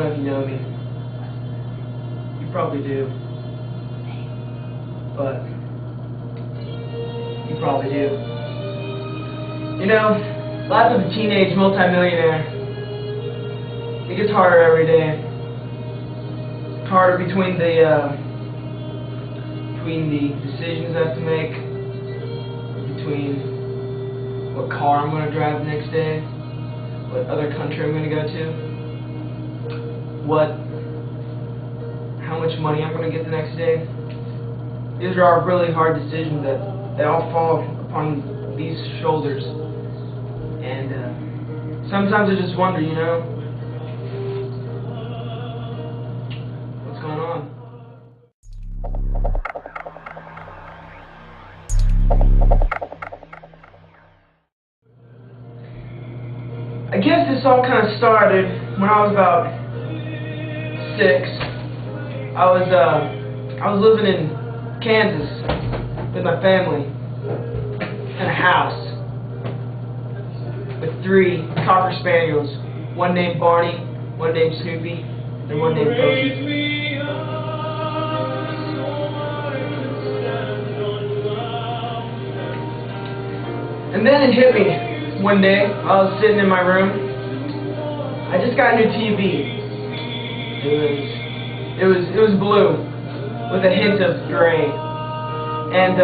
know if you know me. You probably do. But you probably do. You know, life of a teenage multimillionaire, it gets harder every day. It's harder between the decisions I have to make, between what car I'm going to drive the next day, what other country I'm going to go to, how much money I'm going to get the next day. These are all really hard decisions that they all fall upon these shoulders. And sometimes I just wonder, you know, what's going on? I guess this all kind of started when I was about 6. I was living in Kansas with my family in a house with 3 Cocker Spaniels, one named Barney, one named Snoopy, and one named Pokey. And then it hit me one day. I was sitting in my room. I just got a new TV. It was blue with a hint of gray. And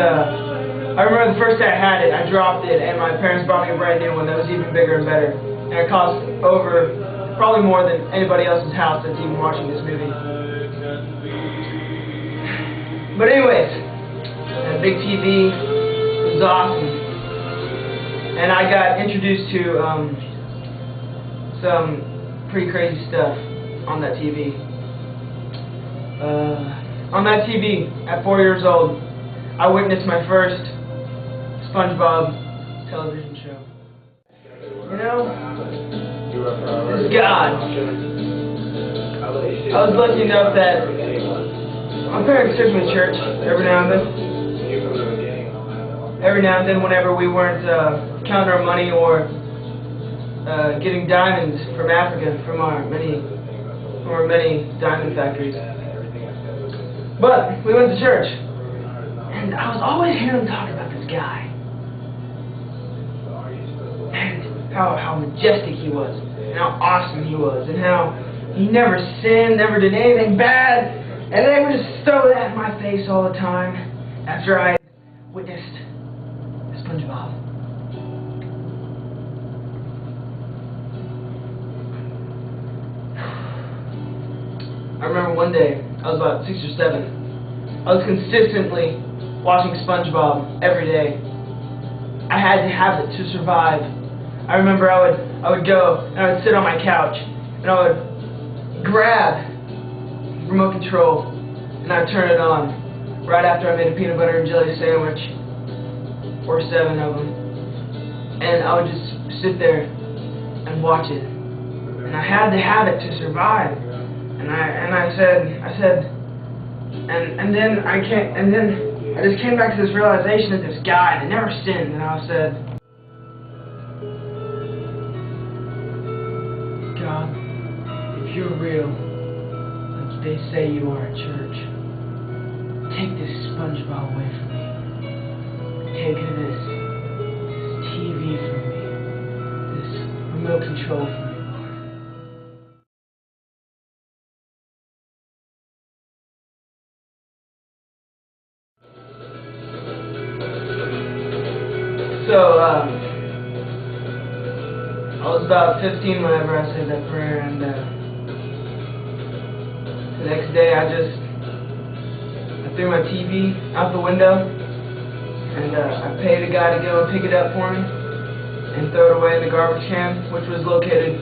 I remember the first day I had it, I dropped it, and my parents bought me a brand new one that was even bigger and better. And it cost over, probably more than anybody else's house that's even watching this movie. But anyways, that big TV was awesome. And I got introduced to some pretty crazy stuff on that TV. On that TV, at 4 years old, I witnessed my first SpongeBob television show. You know, this is God. I was lucky enough that my parents took me to church every now and then. Every now and then, whenever we weren't counting our money or getting diamonds from Africa, from our many diamond factories. But we went to church, and I was always hearing them talk about this guy, and how majestic he was, and how awesome he was, and how he never sinned, never did anything bad, and they would just throw that in my face all the time after I witnessed SpongeBob. I remember one day, I was about 6 or 7, I was consistently watching SpongeBob every day. I had to have it to survive. I remember I would go and I would sit on my couch and I would grab the remote control and I'd turn it on right after I made a peanut butter and jelly sandwich, or 7 of them, and I would just sit there and watch it. And I had to have it to survive. And I said, and then I just came back to this realization that this guy that never sinned, and I said, God, if you're real, like they say you are at church, take this SpongeBob away from me. Take this TV from me, this remote control from me. So, I was about 15 whenever I said that prayer, and the next day I threw my TV out the window, and I paid a guy to go and pick it up for me and throw it away in the garbage can, which was located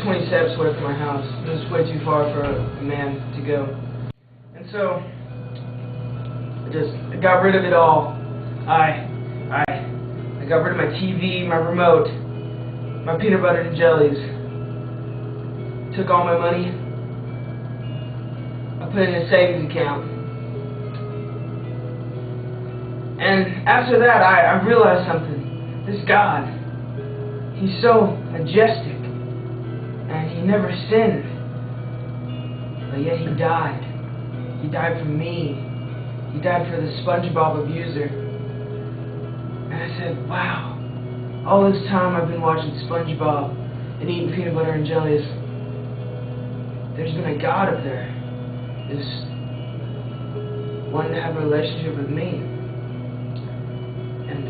20 steps away from my house. It was way too far for a man to go. And so, I got rid of it all. I got rid of my TV, my remote, my peanut butter and jellies. Took all my money. I put it in a savings account. And after that, I realized something. This God, He's so majestic, and He never sinned. but yet he died. He died for me. He died for the SpongeBob abuser. And I said, wow, all this time I've been watching SpongeBob and eating peanut butter and jellies. There's been a God up there who's wanting to have a relationship with me. And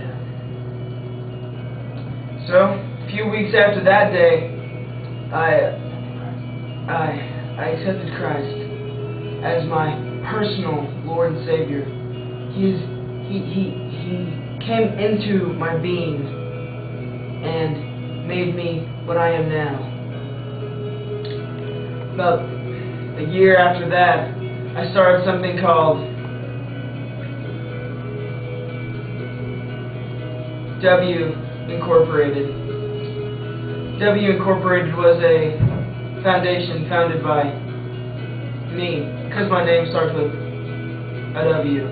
so, a few weeks after that day, I accepted Christ as my personal Lord and Savior. He came into my being and made me what I am now. About a year after that, I started something called W Incorporated. W Incorporated was a foundation founded by me, because my name starts with a W.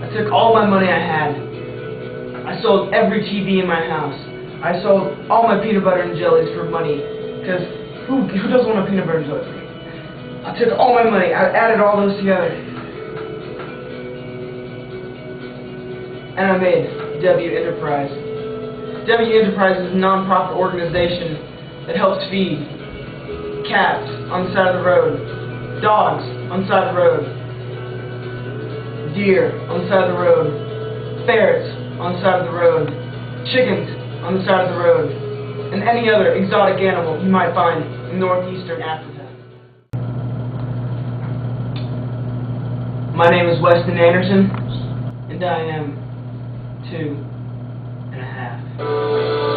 I took all my money I had. I sold every TV in my house. I sold all my peanut butter and jellies for money, because who doesn't want a peanut butter and jelly? I took all my money, I added all those together, and I made W Enterprise. W Enterprise is a non-profit organization that helps feed cats on the side of the road, dogs on the side of the road, deer on the side of the road, ferrets on the side of the road, chickens on the side of the road, and any other exotic animal you might find in northeastern Africa. My name is Weston Andreson, and I am 2.5.